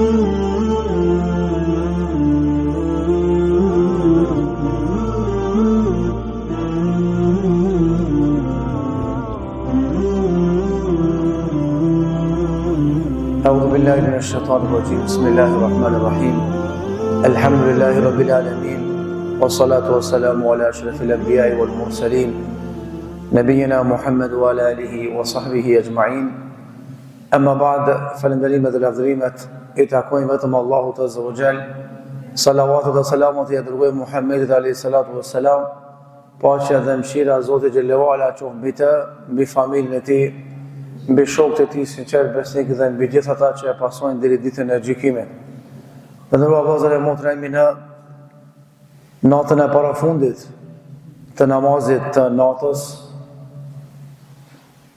أعوذ بالله من الشيطان الرجيم بسم الله الرحمن الرحيم الحمد لله رب العالمين والصلاة والسلام على أشرف الأنبياء والمرسلين نبينا محمد وعلى آله وصحبه أجمعين أما بعد فلندريمة الأفضريمة إتاكوين وتم الله عز وجل صلوات وسلامات يدرغي محمد عليه الصلاة والسلام پاچه dhe mshira Zotit Gjellewala qof mbi të, mbi familjen e tij, mbi shokët e tij sinqert besnik dhe mbi gjithë ata që e pasojnë deri ditën e gjykimit. Në vëllezër e motra jemi në natën e parafundit të namazit të natës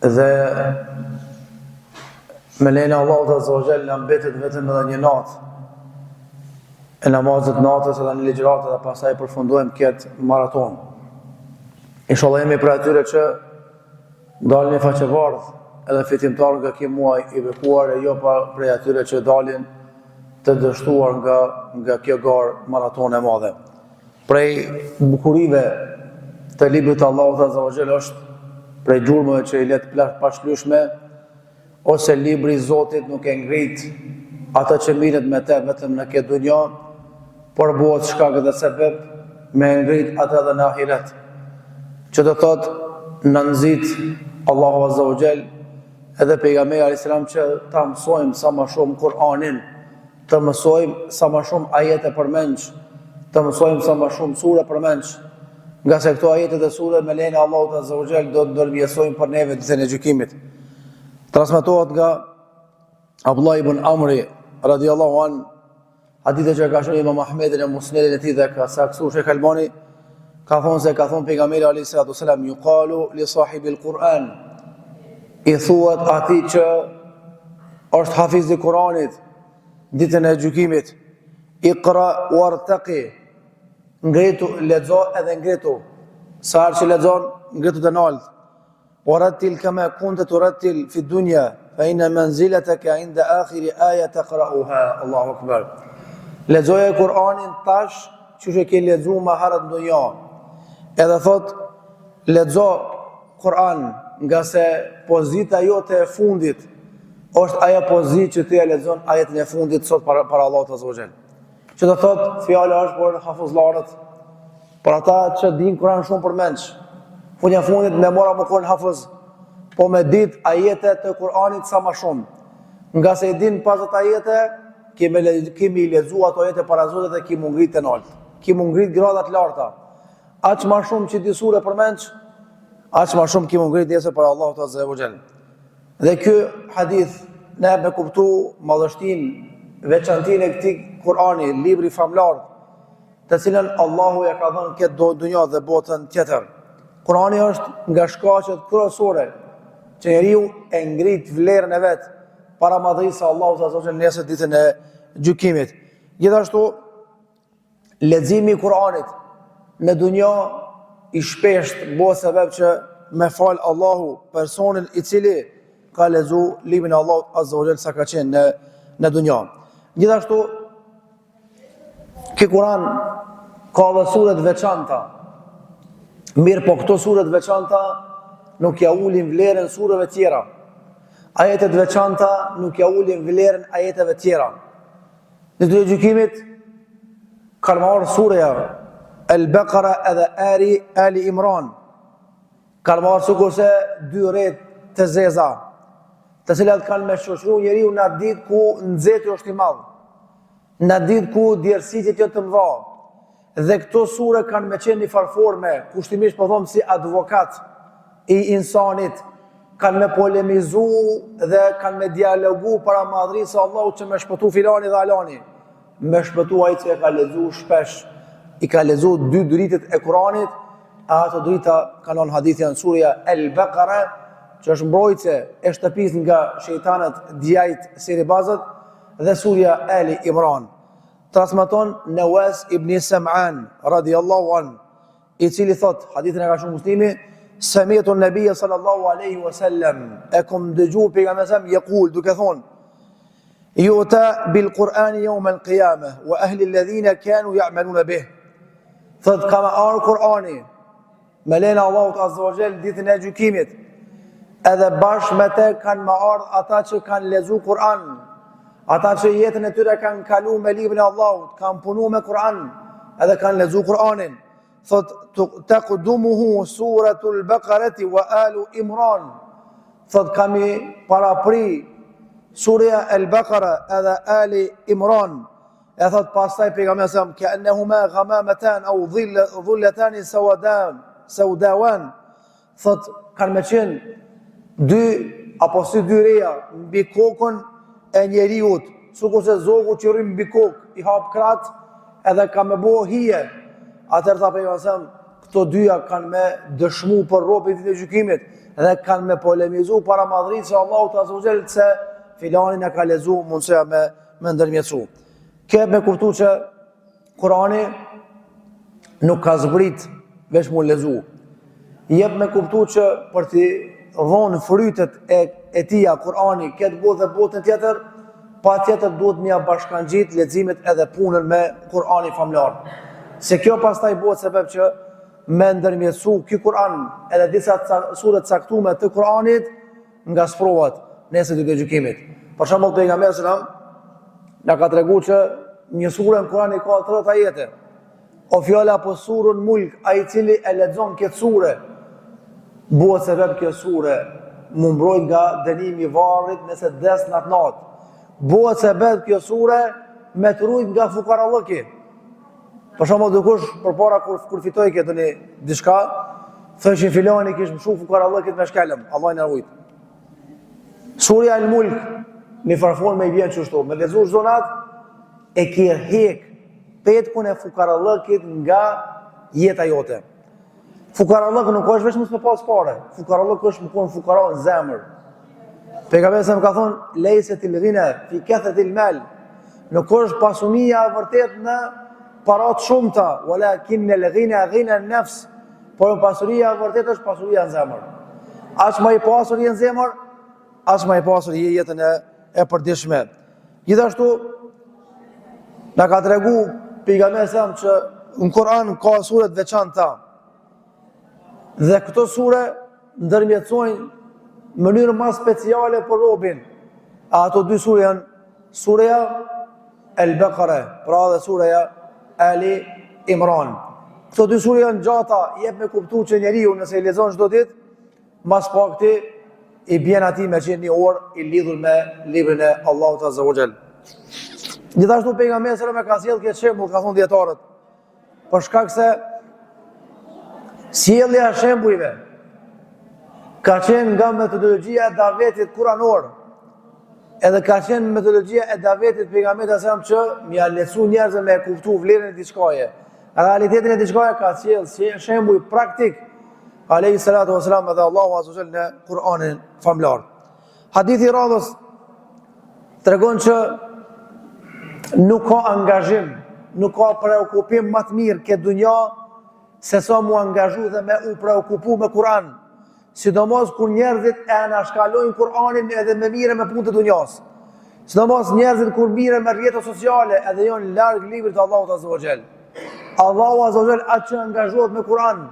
dhe me lejnë Allahut Azza wa Jalla na mbetet vetëm edhe një natë e namazit natës edhe një ligjëratë dhe pastaj përfundojmë këtë maraton. Inshallah jemi për atyre që dalin e faqevardh edhe fitimtar nga ky muaj i bekuar e jo për atyre që dalin të dështuar nga kjo garë maraton e madhe. Prej bukurive të librit të Allahut Azza wa Jalla është prej gjurmëve që i let pashlyeshme ose libri i Zotit nuk e ngrit ata që mirët me te vetëm në këtë dunja, por bëhet shkak dhe sebeb me ngrit ata edhe në ahiret. Që do thot në nëzit Allahu Azza wa Jall edhe pejgamberi alayhis salam që ta mësojmë sa më shumë Kur'anin, të mësojmë sa më shumë ajete përmendsh, të mësojmë sa më shumë sure përmendsh, nga se këto ajete dhe sure me lejen e Allahut Azza wa Jall do të ndërmjetësojnë për neve ditën e gjykimit. Transmetohet nga Abdullah ibn Amri radhiyallahu an, hadithe që ka shënuar Imam Ahmedi në Musnedin e tij dhe ka saksuar Sheikh Albani, ka thonë pejgamberi alayhis salatu wasalam yuqalu li sahibil Quran, i thuhet atij që është hafiz i Kuranit ditën e gjykimit, iqra wartaqi, ngritu, lexo edhe ngritu, sa herë që lexon ngritu të nalt, warattil kama kunta turattil fi dunya fa inna manzilataka inda akhir aya taqra'uha. Allahu akbar. Lexoje Kur'anin tash që e ke lexuar më herët në dunja. Edhe thot, lexo Kur'an, nga se pozita jote e fundit është ajo pozitë që ti e lexon ajetin e fundit sot para Allahut Azza wa Jall. Që do thot, fjala është për hafuzllarët, për ata që dinë Kur'an shumë përmendsh. Funja fundit me mora më kon hafuz, po me dit ajete të Kur'anit sa më shumë. Nga se i din pas ato ajete, kemi lexuar ato ajete para Zotit dhe kemi ngrit të lart. Kemi ngrit grada të larta. Aq më shumë që di sure përmendsh, aq më shumë kemi ngrit nesër për Allahut Azza wa Jall. Dhe ky hadith na e kuptu madhështinë, veçantinë e këtij Kur'ani, libri famlar, të cilën Allahu ja ka dhënë këtë dunjë dhe botën tjetër. Kur'ani është nga shkaqet kryesore që njeriu e ngrit vlerën e vet para madhërisë së Allahut Azza wa Jall nesër ditën e gjykimit. Gjithashtu leximi i Kur'anit në dunjë i shpesht bëhet sebeb që me fal Allahu personin i cili ka lexuar librin e Allahut Azza wa Jall sa ka qenë në dunjë. Gjithashtu ky Kur'an ka dhe sure të veçanta. Mirë, po këto sure të veçanta nuk ja ulin vlerën sureve tjera. Ajetet të veçanta nuk ja ulin vlerën ajeteve tjera. Në ditën e gjykimit kanë marrë sureja Al-Baqara edhe Ali Imran, kanë marrë sikurse dy rreth të zeza, të cilat kanë me shoqëruar njeriu në atë ditë ku nxehti është i madh, në atë ditë ku djersitë janë të mëdha. Dhe këto sure kanë me qenë një farforme, kushtimisht po them si advokat i insanit, kanë me polemizu dhe kanë me dialogu para madhërisë së Allahut që me shpëtu filani dhe alani, me shpëtu ai që e ka lexuar shpesh, i ka lexuar dy dritet e Kuranit, ato drita kanë në hadith janë surja Al-Baqara, që është mbrojtje e shtëpisë nga shejtanët djajt sirbazët, dhe surja Ali Imran. Transmeton Nawas ibn Sam'an radhiyallahu an, i cili thot, hadithin e ka shumë Muslimi, sami'tu an-nabiy sallallahu alaihi wasallam, e kom dëgjuar pejgamberin yaqul duke thonë, Yu'ta bil Qur'ani yawm al-qiyamah wa ahli alladhina kanu ya'maluna bih. Thot ka ardhur Kur'ani me lejen e Allahut Azza wa Jall ditën e gjykimit. Edhe bashkë me te kanë më ardhur ata që kanë lexuar Kur'an, ata që jetën e tyre kanë kaluar me librin e Allahut, kanë punuar me Kur'an, edhe kanë lexuar Kur'anin. Thot taqdumuhu suratul Baqarati wa alu Imran. Thot kami parapri surja al-Baqara edhe Ali Imran. E thot pastaj pejgamberi sa ka'annahuma ghamamatan aw dhullatan saudawan. Thot kanë me qenë dy apo si dy reja mbi kokën e njeriut, sikurse zogu që rrim mbi kokë i hap krat edhe ka me bo hije. Atëherë tha pejgamberi, këto dyja kanë me dëshmu për robën e gjykimit dhe kanë me polemizu para madhrisë së Allahut Azza wa Jall se filanin e ka lexuar mundësia me ndërmjetësu. Ke me kuptu që Kurani nuk ka zbrit veç mu lexu. Jep me kuptu që për t'i dhonë frytet e tia Kurani këtë botë dhe botën tjetër, pa tjetër duhet mja bashkangjit leximet edhe punën me Kurani famlar. Se kjo pastaj bëhet sebeb që me ndërmjetësu ky Kur'an edhe disa suret caktuar të Kur'anit nga sprovat nesër ditë e gjykimit. Për shembull pejgamberi sallallahu alajhi wasallam na ka treguar që një sure në Kur'an ka 30 ajete. O fjala po surën Mulk, ai i cili e lexon këtë sure, bëhet sebeb kjo sure mu mbrojt nga dënimi i varrit nëse des natë natë. Bëhet sebeb kjo sure me të ruajt nga fukarallëki. Për shembull dikush përpara kur fitoi këtë një diçka, thoshin filani kish mshu fukarallëkit me shkelëm, Allah na ruaj. Surja Al-Mulk në farformë i vjen kështu, me lexuar zonat e ke hek petkun e fukarallëkit nga jeta jote. Fukarallëk nuk është vetëm me pas parë, fukarallëk është më kon fukara në zemër. Pejgamberi sa më ka thonë leysatil ghina fi kathatil mal. Nuk është pasunia vërtet në parat shumëta, walakin al-ghina ghina an-nafs. Por pasuria vërtet është pasuria në zemër. As më i pasur je në zemër, as më i pasur je jetën e përditshme. Gjithashtu na ka tregu pejgamberi sa që në Kur'an ka sure të veçanta. Dhe këto sure ndërmjetësojnë në mënyrë më speciale për robin. Ato dy sure janë surja Al-Baqara, pra dhe surja Ali Imran. Këto dy sure janë gjata, jep me kuptu që njeriu nëse i lexon çdo ditë, mas pakti i bjen atij me qenë një orë i lidhur me librin e Allahut Azza wa Jall. Gjithashtu pejgamberi sallallahu alajhi wasallam ka sjellë këtë shembull, ka thonë dietarët, për shkak se sjellja e shembujve ka qenë nga metodologjia e davetit kuranor, edhe ka qenë metodologjia e davetit pejgamberit sallallahu alajhi wasallam që m'ia lecu njerëzve me kuptu vlerën e diçkaje. Realitetin e diçkaje ka sjellë shembuj praktik alayhi salatu wasalam edhe Allahu azza wa jalla në Kur'anin famlar. Hadithi radhës tregon që nuk ka angazhim, nuk ka preokupim më të mirë këtë dunja se sa mu angazhu dhe me u preokupu me Kur'an. Sidomos kur njerëzit e anashkalojnë Kur'anin edhe me mire me punë të dunjas. Sidomos njerëzit kur mire me rrjetet sociale edhe janë larg librit të Allahut Azza wa Jall. Allahu Azza wa Jall atë që angazhohet me Kur'an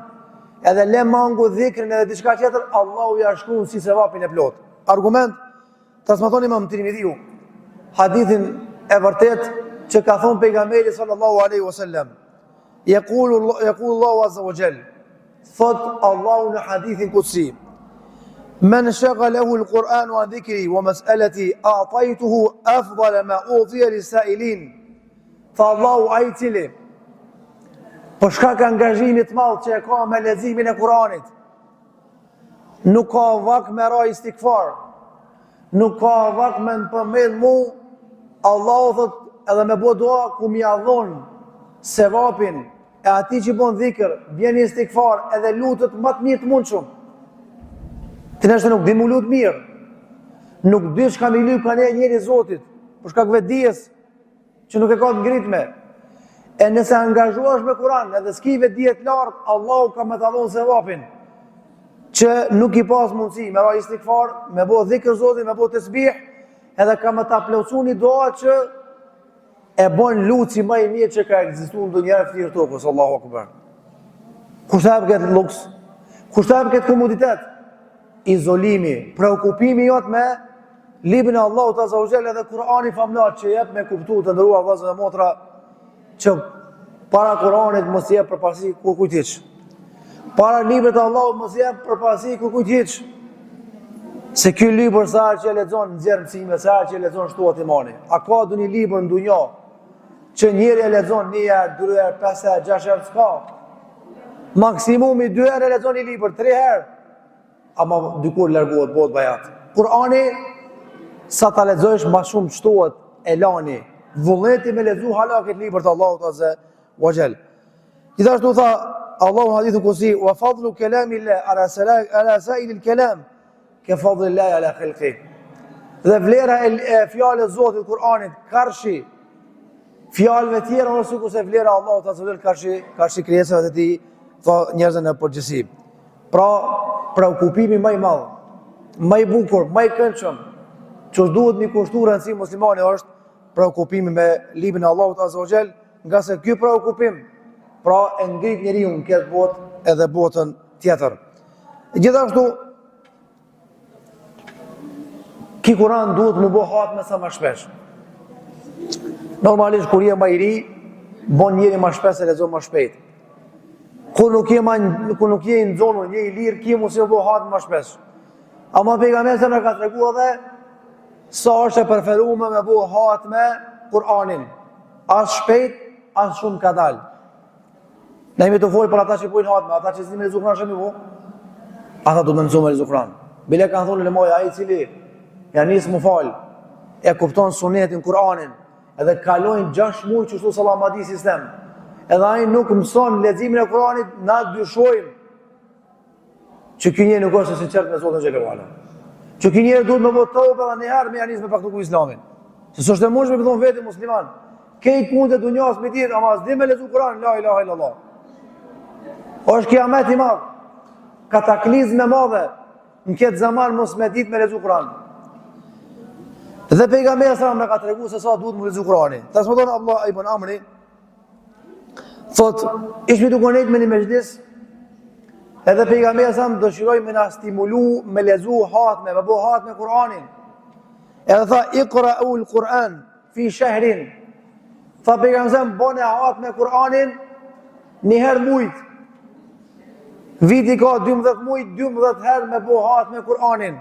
edhe le mangu dhikrin edhe diçka tjetër, Allahu ja shkruan si sevapin e plot. Argument transmeton Imam Tirmidhiu hadithin e vërtet që ka thonë pejgamberi sallallahu alaihi wasallam. Yaqulu Allahu Azza wa Jall, thot Allahu në hadithin qudsi, men shaghalahu al-Qur'anu an dhikri wa mas'alati a'taytuhu afdala ma utiya lis-sa'ilin. Tha Allahu ai cili për shkak të angazhimit të madh që e ka me leximin e Kur'anit, nuk ka vak me ra istighfar, nuk ka vak me përmend mu, Allahu thot edhe me bo dua ku mi adhon sevapin e ati që bon dhikër, vjen istighfar edhe lutët më të mirë të mundshëm. Ti nështë nuk di mu lutë mirë, nuk di që kam i lypë ka njëri Zotit, për shkak vetdijes që nuk e ka të ngritme. E nëse angazhuash me Kur'an edhe s'ki vetdije të lartë, Allahu ka me të adhon sevapin që nuk i pas mundësi me ra istighfar, me bo dhikër Zotit, me bo tasbih, edhe ka më ta plotësu një doa që e bon luci më i mirë që ka ekzistuar në dunjë e thirr tokës, Allahu akbar. Kush ta hap këtë luks? Kush ta hap këtë komoditet? Izolimi, preokupimi jot me librin e Allahut Azza wa Jalla dhe Kur'ani famlar që jep me kuptuar të ndëruar vëllezër dhe motra që para Kur'anit mos jep përparësi kujt hiç. Para librit të Allahut mos jep përparësi kujt hiç. Se ky libër sa herë që e lexon nxjerr mësime, sa herë që e lexon shtohet imani. A ka doni libër në dunjë që njëri e lexon 1 herë, 2 herë, 5 herë, 6 herë s'ka. Maksimumi 2 herë e lexon një libër, 3 herë. Ama dikur largohet botë bajat. Kur'ani sa ta lexosh më shumë shtohet elani, vullneti me lexu hala këtë libër të Allahut Azza wa Jall. Gjithashtu tha Allahu hadithu kusi wa fadlu kalamillah ala sa'il al-kalam ka fadlillahi ala khalqi. Dhe vlera e fjalës së Zotit Kur'anit karshi fjalëve tjera ose sikurse vlera Allahut Azza wa Jall karshi krijesave të tij, tha njerëzën në përgjithësi. Pra, preokupimi më i madh, më i bukur, më i këndshëm, që duhet mi kushtu rëndësi muslimani është preokupimi me librin e Allahut Azza wa Jall, nga se ky preokupim pra e ngrit njeriu në këtë botë edhe botën tjetër. Gjithashtu ki Kur'an duhet më bë hatme sa më shpesh. Normalisht kur je më i ri, bon njeri më shpesh e lexon më shpejt. Kur nuk je në zonën, je i lirë, ki mos e bë hatme më shpesh. Ama pejgamberi sa na ka treguar edhe sa është e preferuar me bë hatme Kur'anin. As shpejt, as shumë ka dalë. Ne jemi të folë për ata që bojnë hatme, ata që s'dinë me lezu Kur'an shemi po. Ata do të mësojnë me lezu Kur'an. Bile kanë thonë lemoja ai i cili ja nis më fal, e kupton sunetin Kur'anin, edhe kalojnë 6 muaj që shtu salamati sistem. Edhe ai nuk mëson leximin e Kur'anit, na dyshojmë që ky njeri nuk është sinqert me Zotin xhelalu. Që ky njeri duhet me vot tobe edhe një herë me ja nis me praktiku Islamin. Se s'është e mundshme të thon vetë musliman. Këto punë të dunjas me ditë, ama s'di me lezu Kur'an, la ilaha illallah. Është kiamet i madh. Kataklizme madhe në këtë zaman mos me ditë me lezu Kur'an. Dhe pejgamberi sa më ka treguar se sa duhet me lezu Kur'anin. Transmeton Abdullah ibn Amri thot, ishmi duke nejt me një mejlis, edhe pejgamberi sa më dëshiroj me na stimulu me lezu hatme, me bo hatme Kur'anin. Edhe tha, iqra'u al-Qur'an fi shahrin. Tha pejgamberi sa më bone hatme Kur'anin njëherë mujt. Viti ka 12 mujt, 12 herë me bo hatme Kur'anin.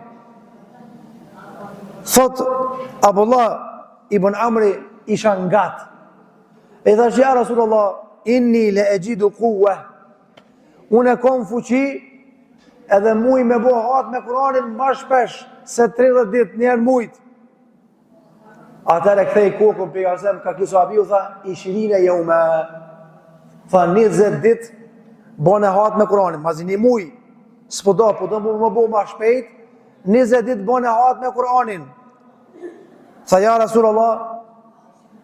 Thot Abdullah ibn Amri isha ngat. E thash ja Rasulullah, inni le ejidu quwwa. Unë kom fuqi edhe muj me bo hatme Kur'anin më shpesh se 30 ditë njerë mujt. Atëre kthej kokën pejgamberi ka ky sahabiu tha ishirine yawma. Tha 20 ditë bone hatme Kur'anin, mazi një muj. S'po do më bo më shpejt, 20 ditë bone hatme Kur'anin. Tha ja Rasulullah,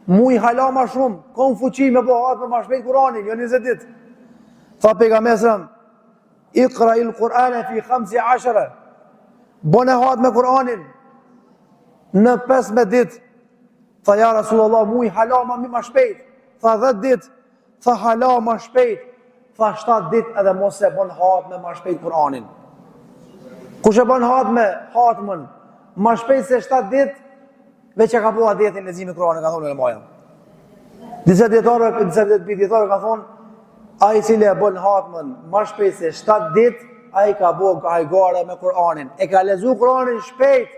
muj hala ma shumë, kom fuqi me bo hatme më shpejt Kur'anin, jo 20 ditë. Tha pejgamberi, iqra'il Qur'ana fi 15. Bone hatme Kur'anin në 15 ditë. Tha ja Rasulullah, muj hala ma shpejt. Tha 10 ditë. Tha hala ma shpejt. Tha 7 ditë edhe mos e bon hatme ma shpejt Kur'anin. Kush e bon hatmen ma shpejt se 7 ditë, veç e ka po adetin leximi Kur'anit, ka thonë ulemaja. Disa dietarë ka thonë, ai i cili e bon hatmen ma shpejt se 7 ditë, ai ka bo hajgare me Kur'anin. E ka lezu Kur'anin shpejt.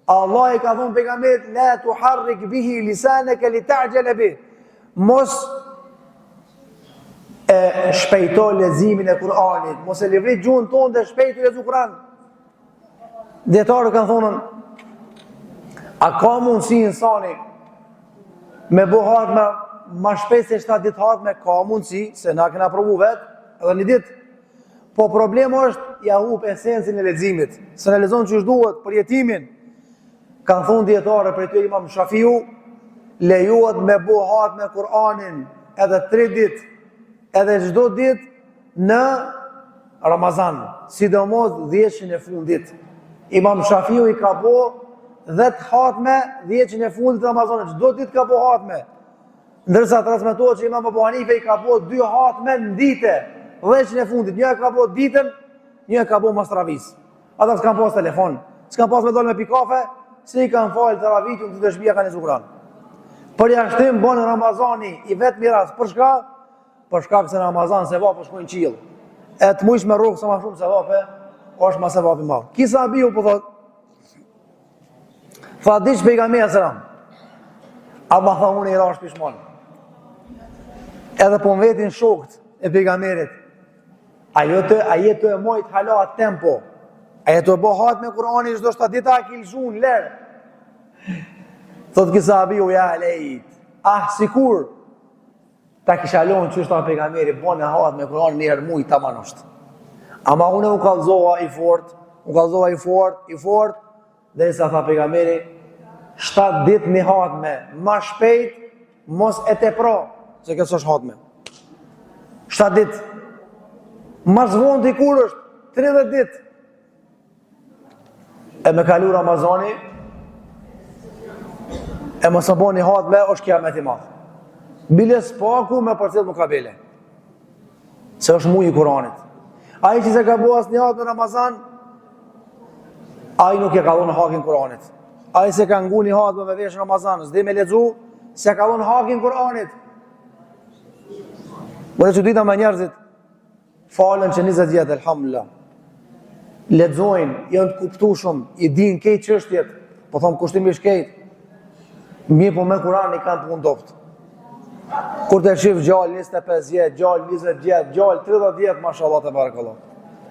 Allah i ka thonë pejgamberit, la tuharrik bihi lisanaka li ta'jala bih. Mos e shpejto lezimin e Kur'anit, mos e livrit gjuhën tonë dhe shpejt lezu Kur'an. Dietarët kanë thonë, a ka mundësi insani me bo hatme ma shpejt se 7 ditë hatme? Ka mundësi, se na kena provu vetë edhe një ditë. Po problemi është ja hup esencën e leximit, se ne lexon ç'është duhet për jetimin. Kanë thonë dietarë për të Imam Shafiu, lejohet me bo hatme Kur'anin edhe 3 ditë, edhe çdo ditë në Ramazan, sidomos 10 e fundit. Imam Shafiu i ka bo 10 hatme 10 që në fundit të Ramazanit, çdo ditë ka po hatme. Ndërsa transmetohet që Imam Abu Hanife i ka po 2 hatme në ditë, 10 që në fundit, një ka po ditën, një ka po mas travis. Ata s'kan pas telefon, s'kan pas me dole me pi kafe, si i kanë falë të ravitin të dëshmija ka një zukran. Për jashtim bënë Ramazani i vetë miras, për shka? Për shka këse Ramazan se vapë shkojnë qilë. E të mujsh me rrugë sa ma shumë se vapë, është ma se vapë i malë. Kisa abiu po thot, fa diq pejgamberi e sëram, a ma tha unë i rash pishmon. Edhe po më vetin shokt e pejgamberit, a jetu e mojt hala tempo, a jetu e bo hat me Kurani, çdo 7 dita a kilxun, lërë. Thot kisa abiu, ja lejt, sikur, ta kisha lonë që është ta pejgamberi, bën e hat me Kurani një herë muj ta manosht. Ama unë u kallzova i fort, dhe sa tha pejgamberi, 7 ditë një hatme, ma shpejt, mos e tepro, se kësë është hatme. 7 ditë, ma zvon t'i kur është, 30 ditë. E me kalu Ramazani, e mos e bo një hatme, është kiamet i madhë. Bile s'paku me përcil më kabele. Se është muj i Kuranit. Ai që se ka bo asë një hatme Ramazan, ai nuk e ka dhonë hakin Kuranit. Ai se ka ngu një hatme me vesh Ramazan, s'di me ledzu, se ka dhonë hakin Kuranit. Më dhe që dita me njerëzit, falen që 20 vjetë, elhamdulillah. Ledzojnë, janë të kuptu shumë, i din kejtë qështjet, po thomë kushtimisht kejtë, mi po me Kurani i kanë punë doptë. Kur të shif gjallë 25 vjetë, gjallë 20 vjetë, gjallë 30 vjetë, mashallah të barakallah.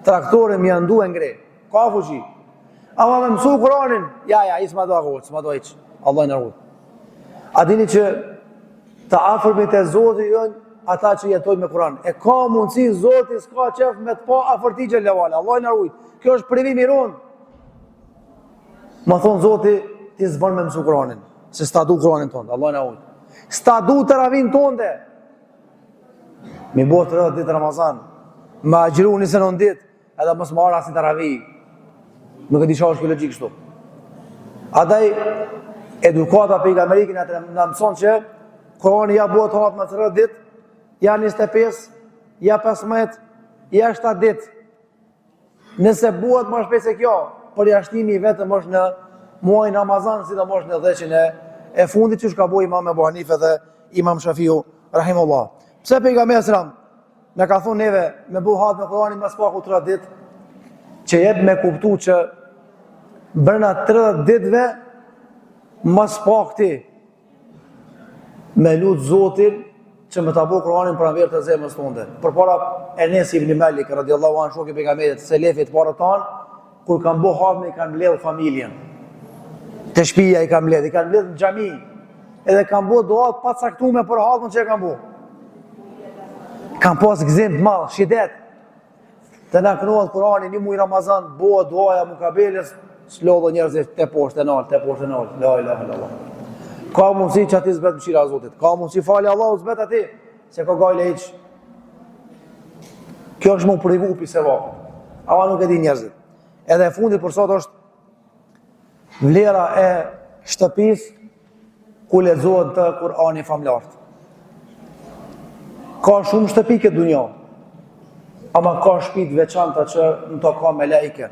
Traktore mi janë du e ngre, ka fuqi. Ama me mësu Kuranin, ja, isma do agotë, s'ma do iqë, Allah i nërgut. A dini që të afërmit e Zotit jënë ata që jetojnë me Kuran. E ka mundësi Zotit s'ka qef me të pa afërti gjellewale, Allah i nërgut. Kjo është privim i ronë. Ma thonë Zotit, ti s'bën me mësu Kuranin, se s'ta du Kuranin tonë, Allah i nërgut. S'ta du të ravin tonde. Mi bo 30 ditë Ramazan, me agjiru 29 ditë, edhe mos më arë asin të ravi. Nuk e di qa është kjo logikë shtu. Adaj, edukata pejgamberikin në mëson që Kurani ja bëhet hatë me 30 ditë, ja 25, ja 15, ja 7 ditë. Nëse bëhet më shpejt se kjo, përjashtimi i vetëm është në muajin Ramazan, si do më është në dheqin e fundit që shka bo Imam Abu Hanife dhe Imam Shafiu, rahimullah. Pse pejgamberi selam me ka thonë neve me bëhet hatë me Kurani më spaku 30 ditë, që jetë me kuptu që brenda 30 ditëve më spak ti me lutë Zotin që me ta bo Kuranin për anverë të zemës tonde. Për para Enes ibn Malik, radiallahu anhu, shoki pejgamberit, selefit para tanë, kur kanë bo hatme i kanë mbledh familjen. Të shpija i kanë mbledh në xhami, edhe kanë bo doat pa caktume për hatmen që e kanë bo. Kanë pas gëzim të madh, shidet. Të na kënohet Kurani një muaj Ramazan, bëhet duaja mukabeles, s'lodhën njerëzit te poshtë e nalt, la ilaha illallah. Ka mundësi që ati zbet mëshira e Zotit, ka mundësi fali Allahu zbet ati, se ka gajle iq. Kjo është më privu pi se vakë, ama nuk e di njerëzit. Edhe e fundit për sot është vlera e shtëpis ku lexohet të Kurani famlartë. Ka shumë shtëpi këtë dunja, ama ka shtëpi të veçanta që në to ka melaike.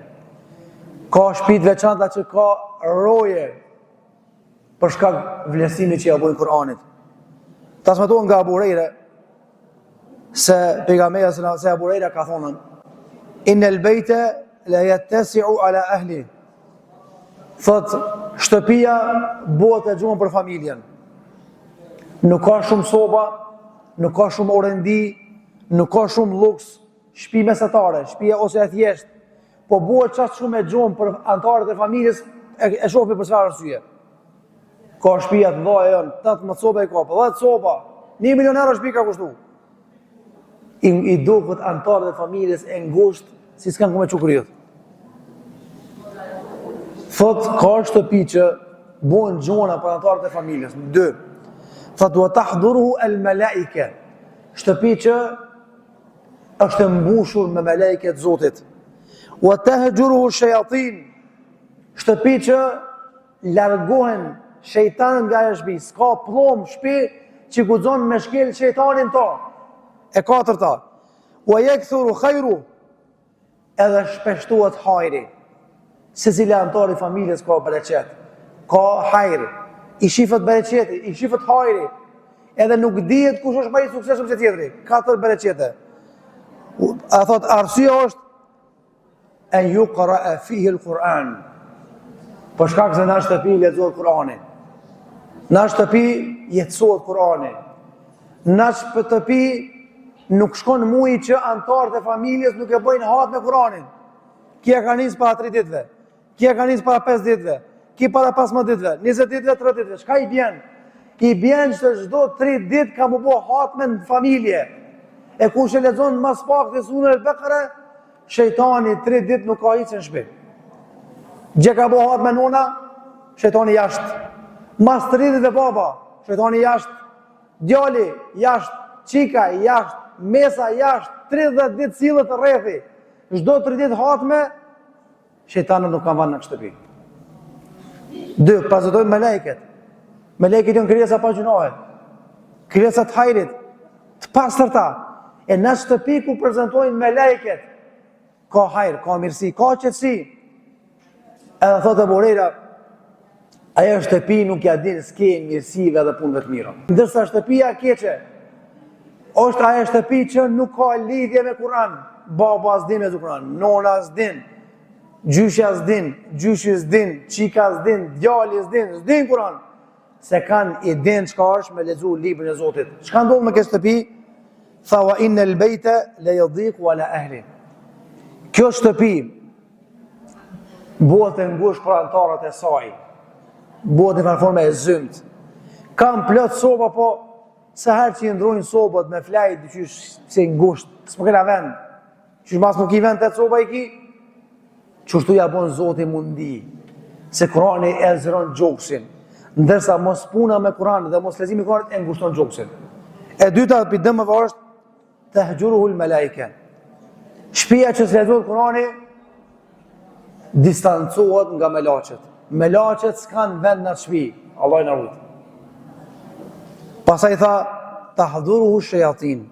Ka shtëpi të veçanta që ka roje për shkak vlerësimit që ja bojnë Kur'anit. Transmetohet nga Abu Hurajra se pejgamberi se Abu Hurajra ka thonë: "Innal bayta la yattasi'u ala ahli." Thot, shtëpia bëhet e gjumë për familjen. Nuk ka shumë soba, nuk ka shumë orendi, nuk ka shumë luks, shtëpi mesatare, shtëpi ose e thjeshtë, po bëhet çast shumë e gjumë për anëtarët e familjes, e shohim për çfarë arsye. Ka shtëpia të mëdha janë, 18 soba i ka, 10 soba, 1 milionar shtëpi ka kushtu. I duket anëtarët e familjes e ngushtë, si s'kan ku me çukuriet. Thot, ka shtëpi që bojnë gjona për anëtarët e familjes. 2. Thot, wa tahduruhu al-malaika. Shtëpi që është e mbushur me meleke të Zotit. Wa tahjuruhu shayatin. Shtëpi që largohen shejtan nga e shtëpi, s'ka pllom shtëpi që guxon me shkel shejtanin to. E katërta, wa yakthuru khairu, edhe shpeshtohet hajri. Se cila antar i familjes ka bereqet, ka hajr, i shifët bereqeti, i shifët hajri, edhe nuk dihet kush është më i suksesshëm se tjetri. 4 bereqete. A thot arsyeja është e yuqra fihi al-Quran. Po shkak se në shtëpi lexohet Kurani. Në shtëpi jetësohet Kurani. Në shtëpi nuk shkon muji që antarët e familjes nuk e bëjnë hat me Kuranin. Kje ka nis para 3 ditëve, kje ka nis para 5 ditëve, kje para 15 ditëve, 20 ditëve, 30 ditëve. Çka i bjen? I bjen që çdo 3 ditë ka më bo hatme në familje. E kush e lexon mas pak të surën al-Baqara, shejtani 3 ditë nuk ka icën në shtëpi. Gje ka bo hatme nona, shejtani jashtë. Mas 3 ditë baba, shejtani jashtë. Djali jashtë, çika jashtë, mesa jashtë, 30 ditë sillet rrethi. Çdo 3 ditë hatme, shejtani nuk ka vënë në shtëpi. 2. Pazotojnë me lejket. Me lejket janë krijesa pa gjunohe. Krijesa të hajrit, të pastërta. E në shtëpi ku prezantojnë me lejket, ka hajr, ka mirësi, ka qetësi. Edhe thotë Abu Hurajra, ajo shtëpi nuk ja din s'ke mirësive dhe punëve të mira. Ndërsa shtëpia keqe, është ajo shtëpi që nuk ka lidhje me Kur'an. Baba s'din me Kur'an, nona s'din, gjyshja s'din, gjyshi s'din, qika s'din, djali s'din Kur'an. Se kanë i din çka është me lexu librin e Zotit. Çka ndodh me këtë shtëpi? Tha wa innal bayta la yadhiqu ala ahli. Kjo shtëpi bëhet e ngushtë për antarët e saj. Bëhet në formë e zymt. Kam plot soba, po sa herë që i ndrojnë sobat me flajt, dyqysh se ngushtë, s'po kena vend. Qysh mas nuk i vend të soba i ki? Qështu ja bon Zoti mundi, se Kurani e zëron gjoksin, ndërsa mos puna me Kur'an dhe mos leximi i Kur'anit e ngushton gjoksin. E dyta për dëmeve është tahjuruhu al-malaika. Shtëpia që lexohet Kur'ani distancohet nga melaçet. Melaçet s'kan vend në shtëpi. Allah i na rujt. Pastaj tha tahduruhu shayatin.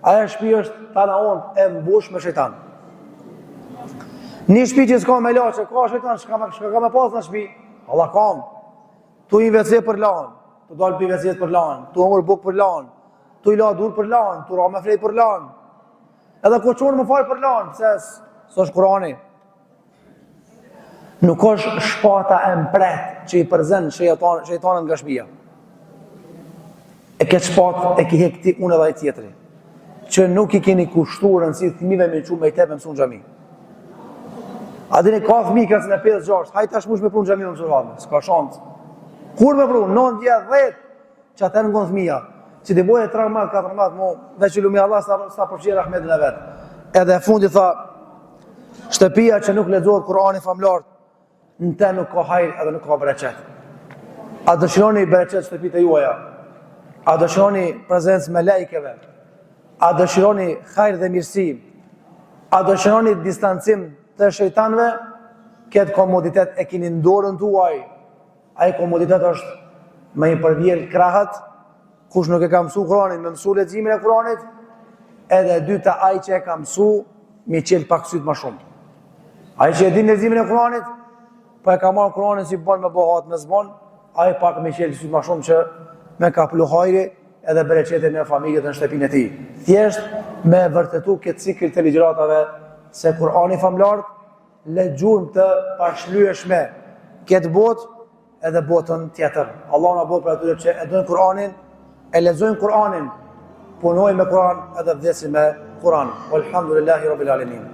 Aja shtëpi është tanaon e mbush me shejtan. Një shtëpi që s'ka melaçe, ka shejtan, shka ka me pas në shtëpi. Allah kam. Tu i WC për lan, tu dal pi WC për lan, tu humur buk për lan, tu i la dur për lan, tu ra me flet për lan. Edhe ku çon më fal për lan, pse s'është Kurani. Nuk është shpata e mpret që i përzen shejtanin nga shtëpia. E ke shpat e ke hekti unë edhe ai tjetri. Që nuk i keni kushtuar rëndësi fëmijëve me çu me i tepë mëson xhami. A dini ka fëmijë që në 5-6, hajt tash mush me punë xhami mëson xhami. S'ka shans. Kur me pru, 9-10, që atër në konë thmija, që të bojë 3-4, mo, dhe që lumi Allah sa përfshirë Rahmetin e vetë. Edhe fundi tha, shtëpia që nuk lexohet Kurani famlar, në te nuk ka hajr edhe nuk ka bereqet. A dëshironi bereqet shtëpit e juaja? A dëshironi prezencë me lejkeve? A dëshironi hajr dhe mirësi? A dëshironi distancim të shejtanëve? Këtë komoditet e kini ndorën tuaj. Ai komoditet është me i përvjell krahët, kush nuk e ka mësu Kuranin, me mësu leximin e Kuranit, edhe dyta ai që e ka mësu, me qelë pak sytë më shumë. Ai që e din leximin e Kuranit, po e ka marrë Kuranin si bon me bohat me zbon, ai pak me qelë sytë më shumë që me ka plu hajri edhe bereqetin e familjet në shtëpinë e tij. Thjesht me vërtetu këtë cikël të ligjëratave se Kurani famlar lexuam të pashlyeshme këtë botë edhe botën tjetër. Allah na bëj për atyre që e dojnë Kur'anin, e lexojnë Kur'anin, punojnë me Kur'an edhe vdesin me Kur'an. Walhamdulillahi rabbil alamin.